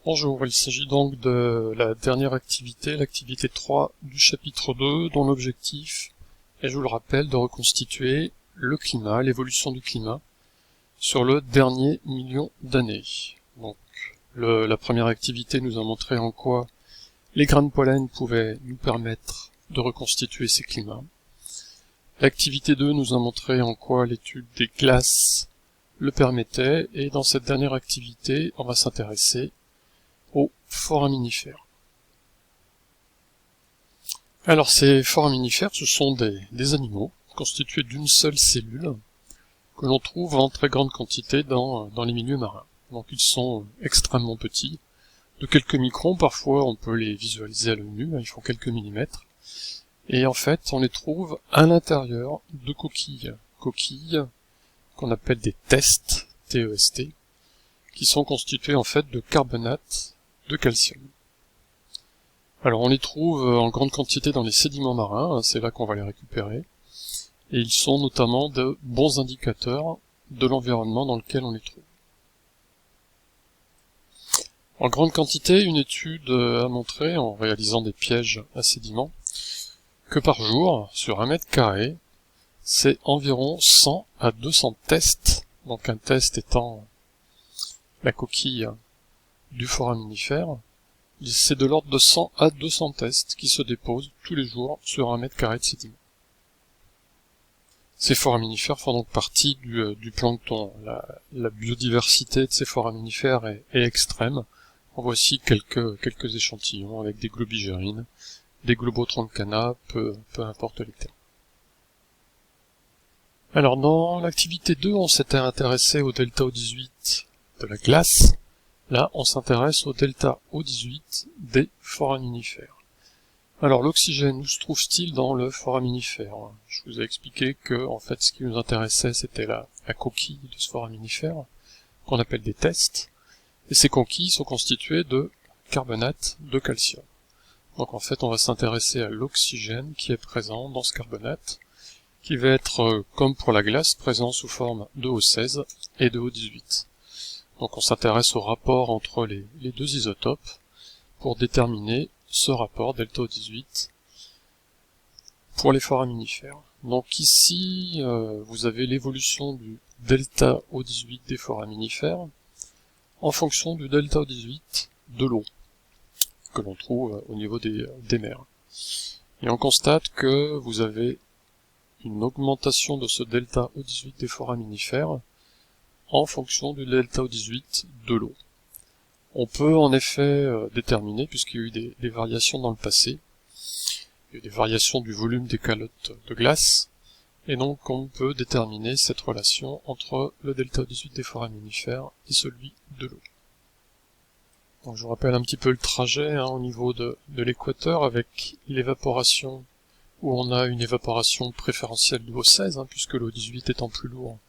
Bonjour, il s'agit donc de la dernière activité, l'activité 3 du chapitre 2, dont l'objectif est, je vous le rappelle, de reconstituer le climat, l'évolution du climat, sur le dernier million d'années. Donc, la première activité nous a montré en quoi les grains de pollen pouvaient nous permettre de reconstituer ces climats. L'activité 2 nous a montré en quoi l'étude des glaces le permettait, et dans cette dernière activité, on va s'intéresser aux foraminifères. Alors ces foraminifères, ce sont des animaux constitués d'une seule cellule que l'on trouve en très grande quantité dans les milieux marins. Donc ils sont extrêmement petits, de quelques microns, parfois on peut les visualiser à l'œil nu, ils font quelques millimètres, et en fait on les trouve à l'intérieur de coquilles qu'on appelle des testes, T-E-S-T, qui sont constituées en fait de carbonate de calcium. Alors on les trouve en grande quantité dans les sédiments marins, c'est là qu'on va les récupérer, et ils sont notamment de bons indicateurs de l'environnement dans lequel on les trouve. En grande quantité, une étude a montré, en réalisant des pièges à sédiments, que par jour, sur 1 mètre carré, c'est environ 100 à 200 tests, donc un test étant la coquille du foraminifère, c'est de l'ordre de 100 à 200 tests qui se déposent tous les jours sur 1 mètre carré de sédiments. Ces foraminifères font donc partie du plancton. La biodiversité de ces foraminifères est extrême. En voici quelques échantillons avec des globigérines, des globotronchana, peu importe les termes. Alors dans l'activité 2, on s'était intéressé au delta O18 de la glace. Là, on s'intéresse au delta O18 des foraminifères. Alors l'oxygène, où se trouve-t-il dans le foraminifère? Je vous ai expliqué que, en fait, ce qui nous intéressait, c'était la coquille de ce foraminifère, qu'on appelle des testes, et ces coquilles sont constituées de carbonate de calcium. Donc en fait, on va s'intéresser à l'oxygène qui est présent dans ce carbonate, qui va être, comme pour la glace, présent sous forme de O16 et de O18. Donc on s'intéresse au rapport entre les deux isotopes pour déterminer ce rapport delta O18 pour les foraminifères. Donc ici, vous avez l'évolution du delta O18 des foraminifères en fonction du delta O18 de l'eau que l'on trouve au niveau des mers. Et on constate que vous avez une augmentation de ce delta O18 des foraminifères en fonction du delta O18 de l'eau. On peut en effet déterminer, puisqu'il y a eu des variations dans le passé, il y a eu des variations du volume des calottes de glace, et donc on peut déterminer cette relation entre le delta O18 des foraminifères et celui de l'eau. Donc je vous rappelle un petit peu le trajet au niveau de l'équateur, avec l'évaporation, où on a une évaporation préférentielle de O16, puisque le O18 étant plus lourd,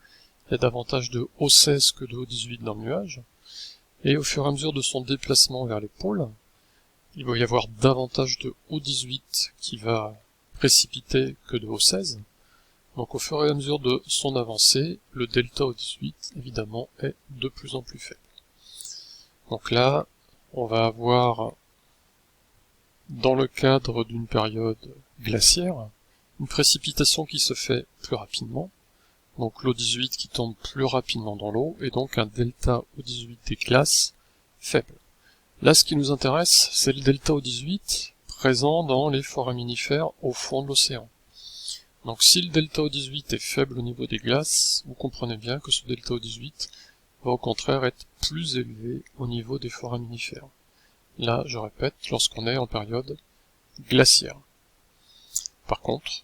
il y a davantage de O16 que de O18 dans le nuage. Et au fur et à mesure de son déplacement vers les pôles, il va y avoir davantage de O18 qui va précipiter que de O16. Donc au fur et à mesure de son avancée, le delta O18, évidemment, est de plus en plus faible. Donc là, on va avoir, dans le cadre d'une période glaciaire, une précipitation qui se fait plus rapidement, donc l'O18 qui tombe plus rapidement dans l'eau, et donc un delta O18 des glaces faible. Là, ce qui nous intéresse, c'est le delta O18 présent dans les foraminifères au fond de l'océan. Donc si le delta O18 est faible au niveau des glaces, vous comprenez bien que ce delta O18 va au contraire être plus élevé au niveau des foraminifères. Là, je répète, lorsqu'on est en période glaciaire. Par contre,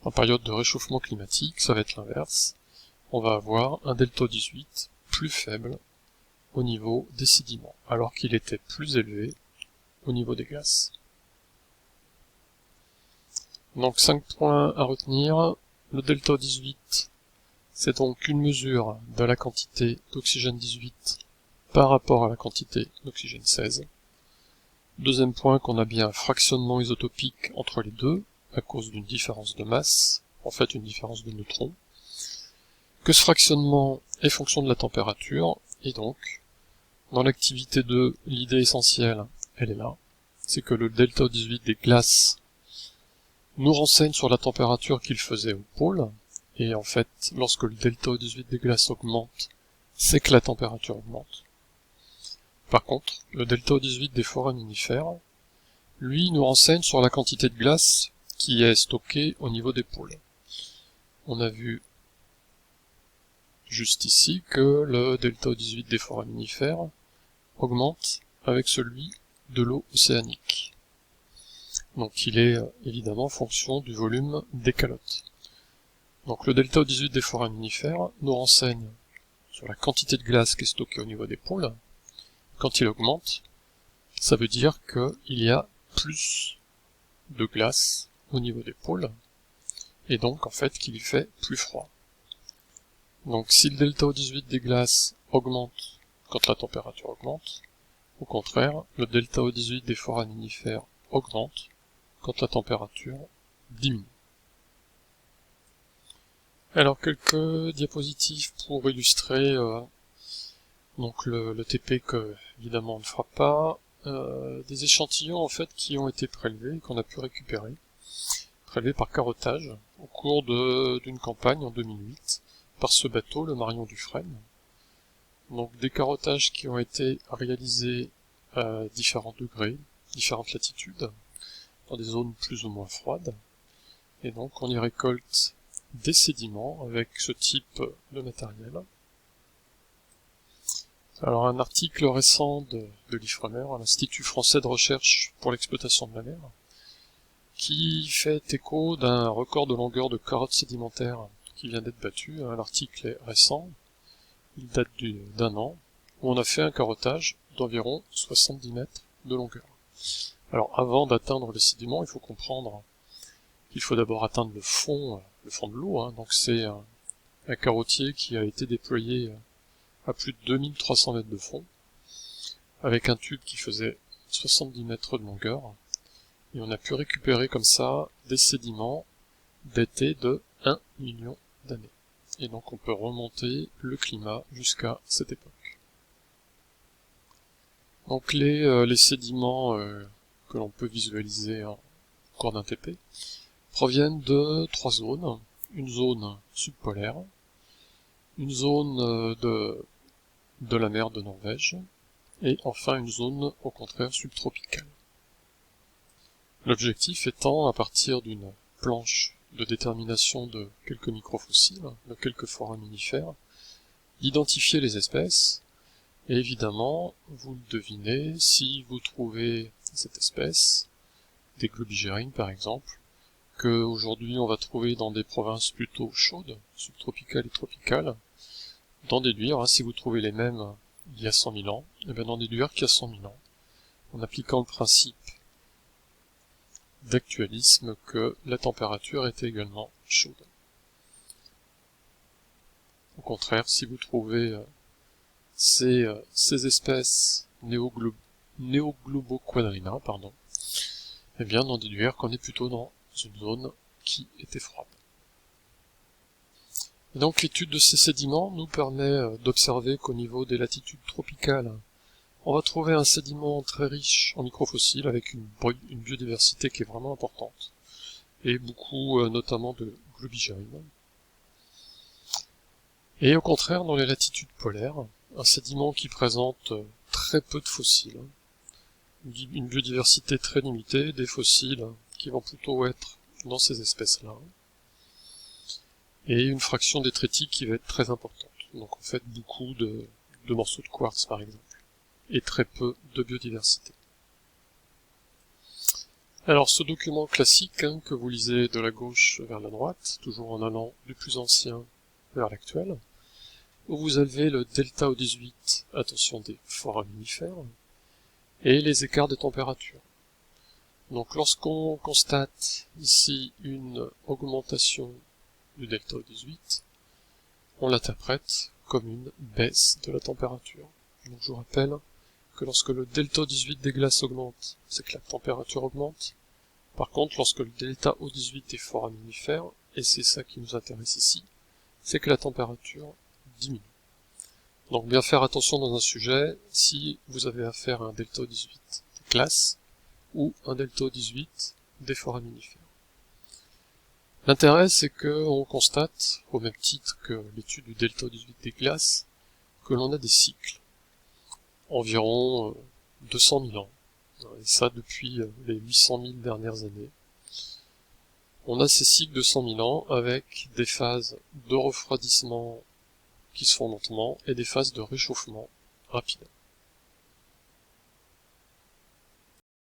en période de réchauffement climatique, ça va être l'inverse. On va avoir un delta O18 plus faible au niveau des sédiments, alors qu'il était plus élevé au niveau des glaces. Donc 5 points à retenir. Le delta O18, c'est donc une mesure de la quantité d'oxygène 18 par rapport à la quantité d'oxygène 16. Deuxième point, qu'on a bien un fractionnement isotopique entre les deux, à cause d'une différence de masse, en fait une différence de neutrons, que ce fractionnement est fonction de la température, et donc Dans l'activité 2, l'idée essentielle, elle est là. C'est que le delta O18 des glaces nous renseigne sur la température qu'il faisait au pôle. Et en fait, lorsque le delta O18 des glaces augmente, c'est que la température augmente. Par contre, le delta O18 des foraminifères, lui, nous renseigne sur la quantité de glace qui est stockée au niveau des pôles. On a vu juste ici que le delta O18 des foraminifères augmente avec celui de l'eau océanique. Donc il est évidemment fonction du volume des calottes. Donc le delta O18 des foraminifères nous renseigne sur la quantité de glace qui est stockée au niveau des pôles. Quand il augmente, ça veut dire qu'il y a plus de glace au niveau des pôles, et donc en fait qu'il fait plus froid. Donc si le delta O18 des glaces augmente quand la température augmente, au contraire, le delta O18 des foraminifères augmente quand la température diminue. Alors quelques diapositives pour illustrer donc le TP que évidemment on ne fera pas, des échantillons en fait qui ont été prélevés, qu'on a pu récupérer, prélevés par carottage au cours d'une campagne en 2008 par ce bateau, le Marion Dufresne. Donc des carottages qui ont été réalisés à différents degrés, différentes latitudes, dans des zones plus ou moins froides, et donc on y récolte des sédiments avec ce type de matériel. Alors un article récent de l'IFREMER, l'Institut français de recherche pour l'exploitation de la mer, qui fait écho d'un record de longueur de carottes sédimentaires qui vient d'être battu. L'article est récent, il date d'un an, où on a fait un carottage d'environ 70 mètres de longueur. Alors avant d'atteindre les sédiments, il faut comprendre qu'il faut d'abord atteindre le fond de l'eau, donc c'est un carottier qui a été déployé à plus de 2300 mètres de fond, avec un tube qui faisait 70 mètres de longueur, et on a pu récupérer comme ça des sédiments datés de 1 million d'années. Et donc on peut remonter le climat jusqu'à cette époque. Donc les sédiments que l'on peut visualiser au cours d'un TP proviennent de 3 zones. Une zone subpolaire, une zone de la mer de Norvège, et enfin une zone au contraire subtropicale. L'objectif étant, à partir d'une planche de détermination de quelques microfossiles, de quelques foraminifères, d'identifier les espèces, et évidemment, vous le devinez, si vous trouvez cette espèce, des globigérines par exemple, que aujourd'hui on va trouver dans des provinces plutôt chaudes, subtropicales et tropicales, d'en déduire, si vous trouvez les mêmes il y a 100 000 ans, et bien d'en déduire qu'il y a 100 000 ans, en appliquant le principe d'actualisme que la température était également chaude. Au contraire, si vous trouvez ces espèces Neogloboquadrina, eh bien d'en déduire qu'on est plutôt dans une zone qui était froide. Et donc l'étude de ces sédiments nous permet d'observer qu'au niveau des latitudes tropicales, on va trouver un sédiment très riche en microfossiles avec une biodiversité qui est vraiment importante, et beaucoup notamment de globigérines. Et au contraire, dans les latitudes polaires, un sédiment qui présente très peu de fossiles, une biodiversité très limitée, des fossiles qui vont plutôt être dans ces espèces-là, et une fraction détritique qui va être très importante. Donc en fait beaucoup de morceaux de quartz par exemple, et très peu de biodiversité. Alors ce document classique que vous lisez de la gauche vers la droite, toujours en allant du plus ancien vers l'actuel, où vous avez le delta O18, attention des foraminifères, et les écarts de température. Donc lorsqu'on constate ici une augmentation du delta O18, on l'interprète comme une baisse de la température. Donc je vous rappelle que lorsque le delta O18 des glaces augmente, c'est que la température augmente. Par contre, lorsque le delta O18 est foraminifère, et c'est ça qui nous intéresse ici, c'est que la température diminue. Donc bien faire attention dans un sujet si vous avez affaire à un delta O18 des glaces ou un delta O18 des foraminifères. L'intérêt, c'est qu'on constate, au même titre que l'étude du delta O18 des glaces, que l'on a des cycles, environ 200 000 ans, et ça depuis les 800 000 dernières années. On a ces cycles de 100 000 ans avec des phases de refroidissement qui se font lentement et des phases de réchauffement rapide.